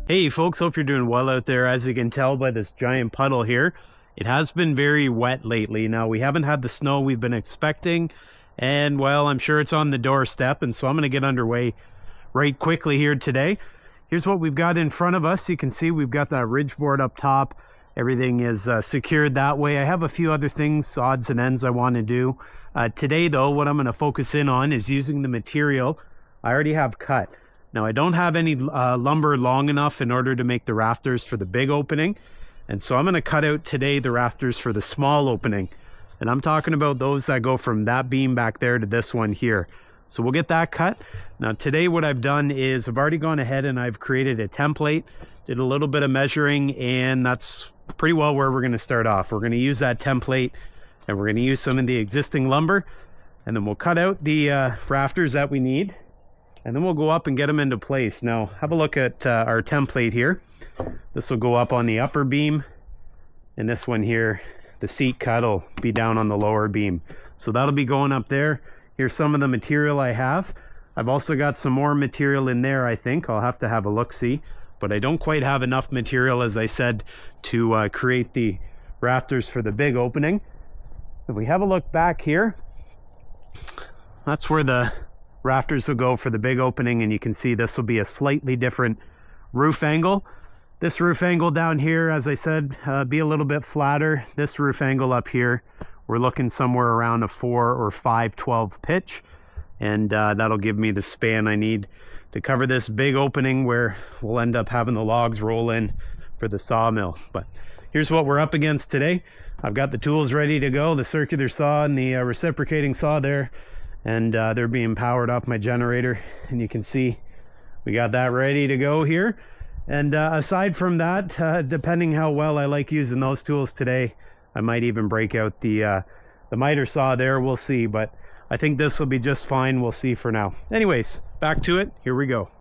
Hey folks, hope you're doing well out there. As you can tell by this giant puddle here, it has been very wet lately. Now, we haven't had the snow we've been expecting, and well, I'm sure it's on the doorstep, and so I'm going to get underway right quickly here today. Here's what we've got in front of us. You can see we've got that ridge board up top. Everything is secured that way. I have a few other things, odds and ends I want to do. Today though, what I'm going to focus in on is using the material I already have cut. Now, I don't have any lumber long enough in order to make the rafters for the big opening. And so I'm going to cut out today the rafters for the small opening. And I'm talking about those that go from that beam back there to this one here. So we'll get that cut. Now, today what I've done is I've already gone ahead and I've created a template, did a little bit of measuring, and that's pretty well where we're going to start off. We're going to use that template and we're going to use some of the existing lumber. And then we'll cut out the rafters that we need. And then we'll go up and get them into place. Now, have a look at our template here. This will go up on the upper beam. And this one here, the seat cut will be down on the lower beam. So that'll be going up there. Here's some of the material I have. I've also got some more material in there, I think. I'll have to have a look-see. But I don't quite have enough material, as I said, to create the rafters for the big opening. If we have a look back here, that's where the rafters will go for the big opening, and you can see this will be a slightly different roof angle. This roof angle down here, as I said, be a little bit flatter. This roof angle up here, we're looking somewhere around a 4 or 5/12 pitch, and that'll give me the span I need to cover this big opening where we'll end up having the logs roll in for the sawmill. But here's what we're up against today. I've got the tools ready to go, the circular saw and the reciprocating saw there. And they're being powered off my generator, and you can see we got that ready to go here. And aside from that, depending how well I like using those tools today, I might even break out the miter saw there. We'll see, but I think this will be just fine. We'll see for now. Anyways, back to it. Here we go.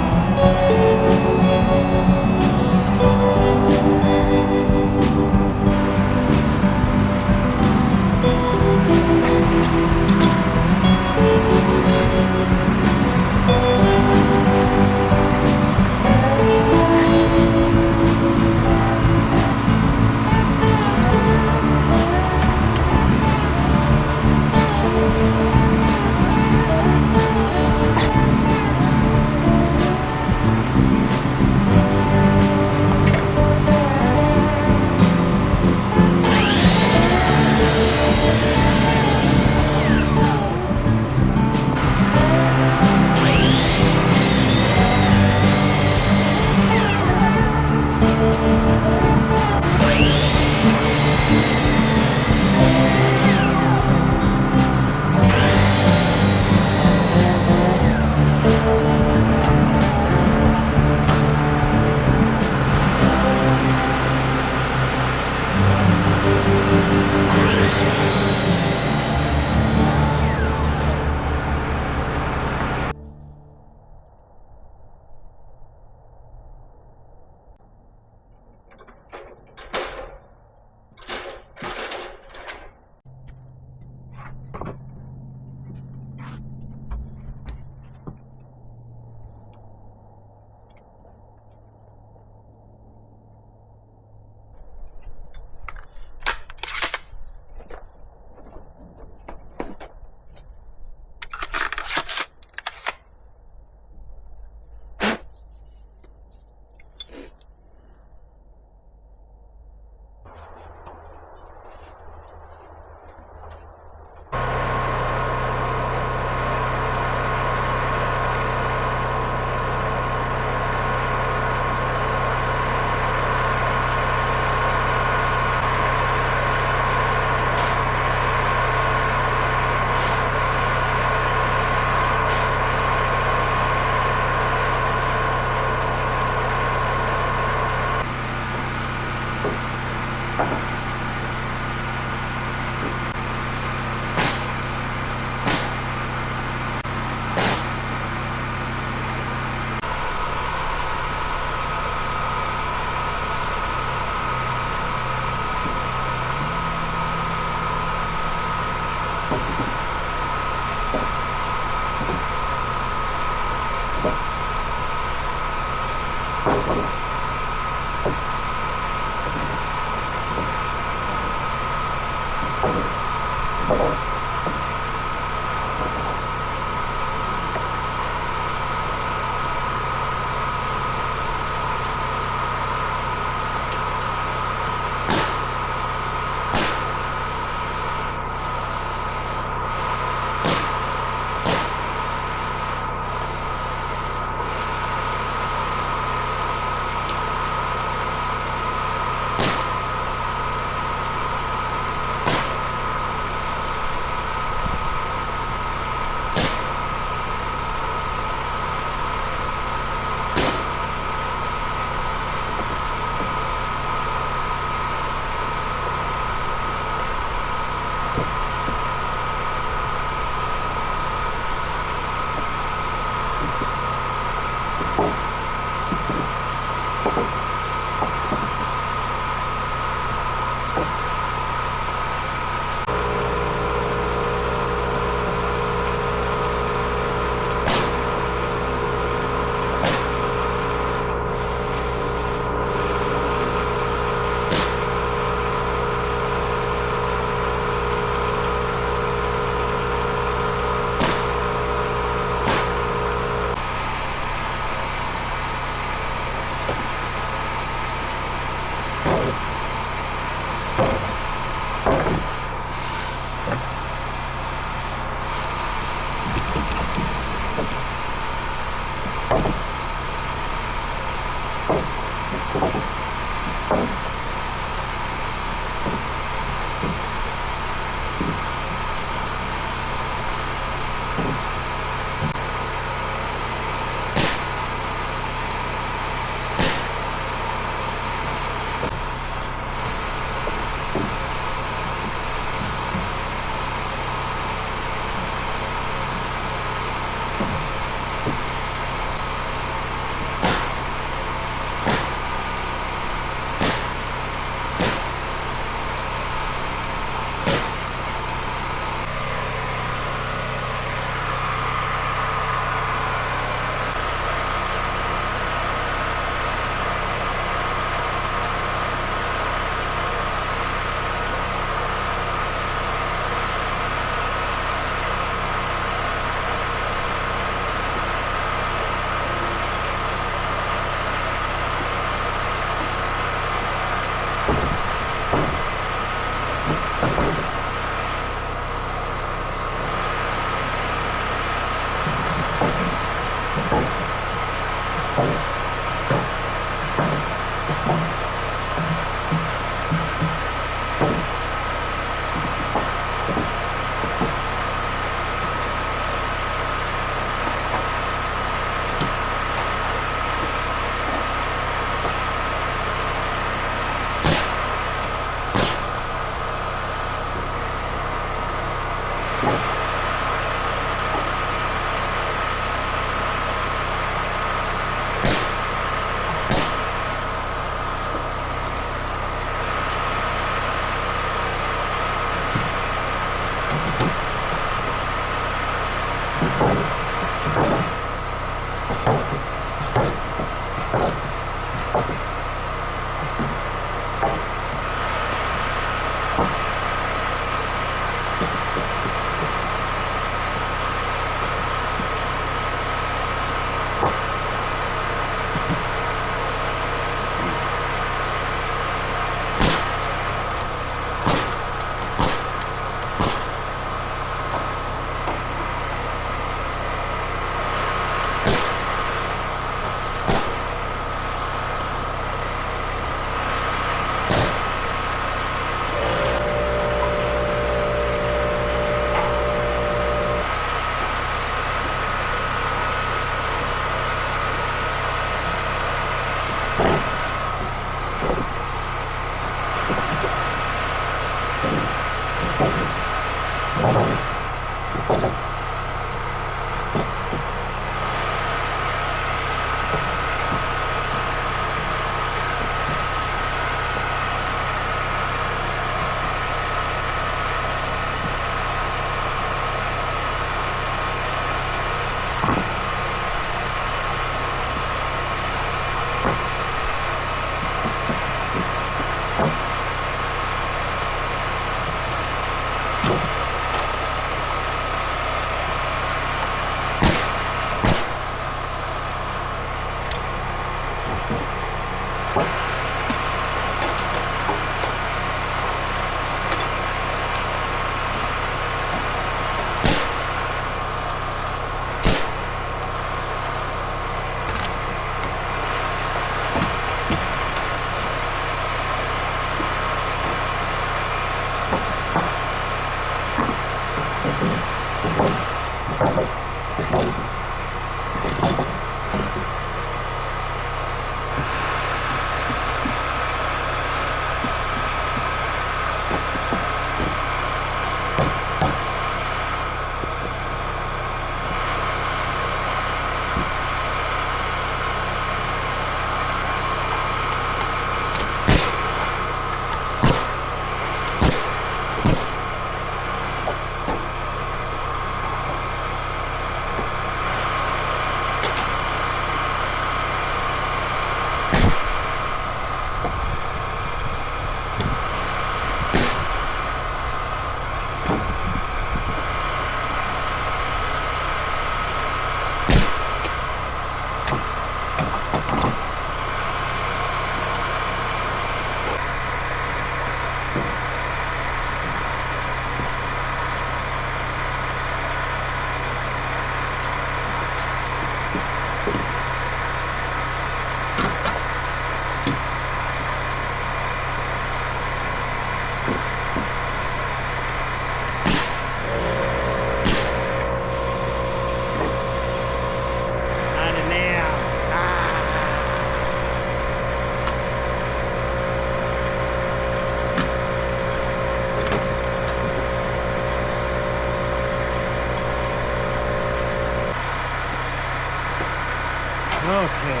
Okay.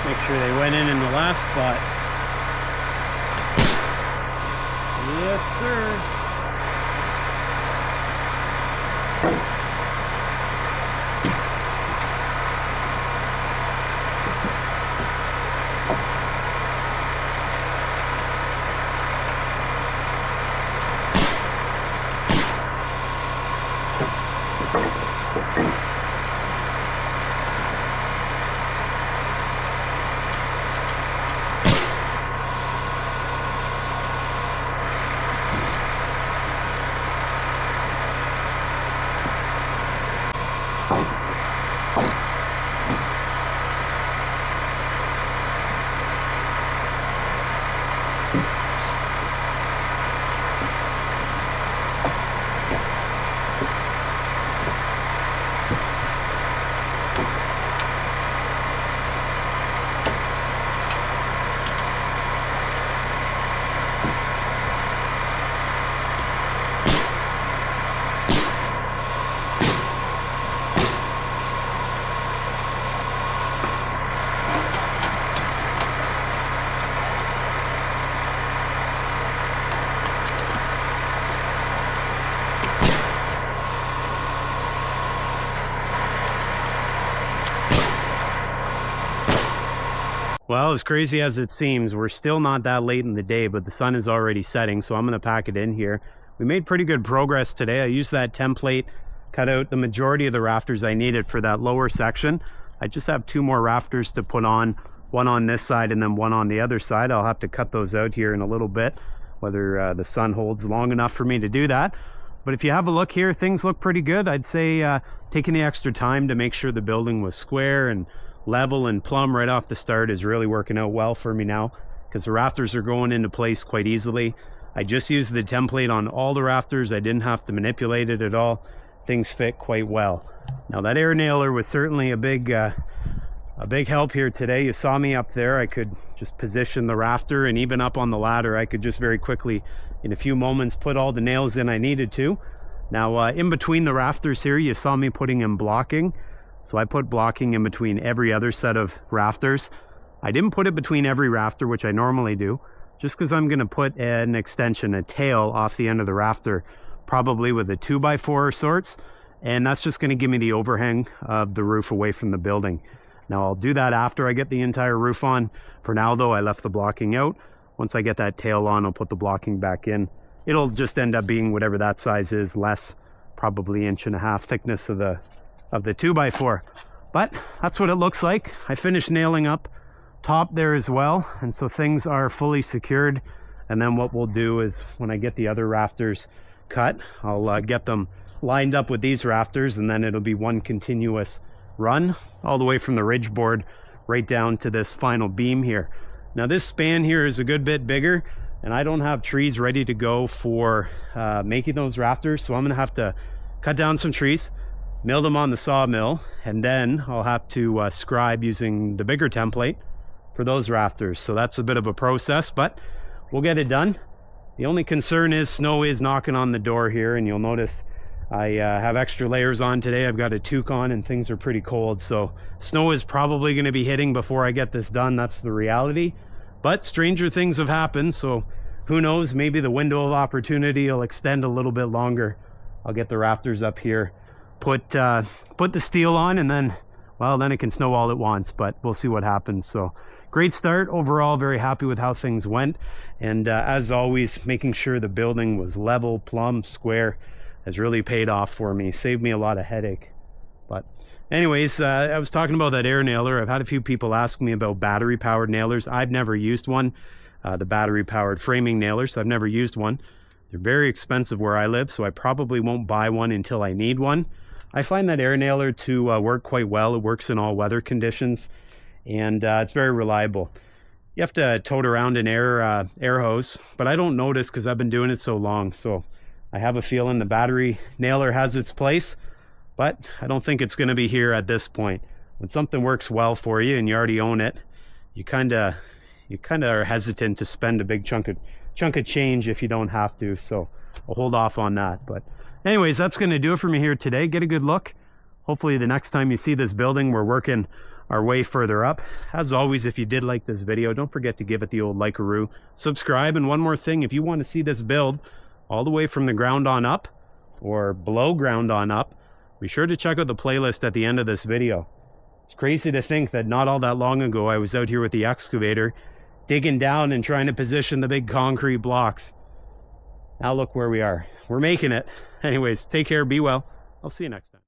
Make sure they went in the last spot. Yes, sir. Well, as crazy as it seems, we're still not that late in the day, but the sun is already setting, so I'm going to pack it in here. We made pretty good progress today. I used that template, cut out the majority of the rafters I needed for that lower section. I just have 2 more rafters to put on, one on this side and then one on the other side. I'll have to cut those out here in a little bit, whether the sun holds long enough for me to do that. But if you have a look here, things look pretty good. I'd say taking the extra time to make sure the building was square and level and plumb right off the start is really working out well for me now, because the rafters are going into place quite easily. I just used the template on all the rafters. I didn't have to manipulate it at all. Things fit quite well. Now that air nailer was certainly a big help here today. You saw me up there. I could just position the rafter, and even up on the ladder I could just very quickly in a few moments put all the nails in I needed to. Now in between the rafters here, you saw me putting in blocking. So I put blocking in between every other set of rafters. I didn't put it between every rafter, which I normally do, just because I'm going to put an extension, a tail off the end of the rafter, probably with a 2x4 of sorts, and that's just going to give me the overhang of the roof away from the building. Now I'll do that after I get the entire roof on. For now though, I left the blocking out. Once I get that tail on, I'll put the blocking back in. it'll just end up being whatever that size is, less, probably 1.5 inch thickness of the 2x4. But that's what it looks like. I finished nailing up top there as well, and so things are fully secured. And then what we'll do is when I get the other rafters cut, I'll get them lined up with these rafters, and then it'll be one continuous run all the way from the ridge board right down to this final beam here. Now this span here is a good bit bigger, and I don't have trees ready to go for making those rafters, so I'm gonna have to cut down some trees, mill them on the sawmill, and then I'll have to scribe using the bigger template for those rafters. So that's a bit of a process, but we'll get it done. The only concern is snow is knocking on the door here, and you'll notice I have extra layers on today. I've got a toque on and things are pretty cold, so snow is probably going to be hitting before I get this done. That's the reality, but stranger things have happened, so who knows, maybe the window of opportunity will extend a little bit longer. I'll get the rafters up here, put the steel on, and then, well, then it can snow all at once, but we'll see what happens. So great start overall, very happy with how things went, and as always, making sure the building was level, plumb, square has really paid off for me, saved me a lot of headache. But anyways, I was talking about that air nailer. I've had a few people ask me about battery powered nailers. I've never used one. The battery powered framing nailers, I've never used one. They're very expensive where I live, so I probably won't buy one until I need one. I find that air nailer to work quite well. It works in all weather conditions, and it's very reliable. You have to tote around an air hose, but I don't notice because I've been doing it so long. So I have a feeling the battery nailer has its place, but I don't think it's going to be here at this point. When something works well for you and you already own it, you kind of are hesitant to spend a big chunk of change if you don't have to. So I'll hold off on that. But anyways, that's going to do it for me here today. Get a good look. Hopefully the next time you see this building, we're working our way further up. As always, if you did like this video, don't forget to give it the old like-a-roo, subscribe, and one more thing, if you want to see this build all the way from the ground on up or below ground on up, be sure to check out the playlist at the end of this video. It's crazy to think that not all that long ago I was out here with the excavator digging down and trying to position the big concrete blocks. Now look where we are. We're making it. Anyways, take care, be well. I'll see you next time.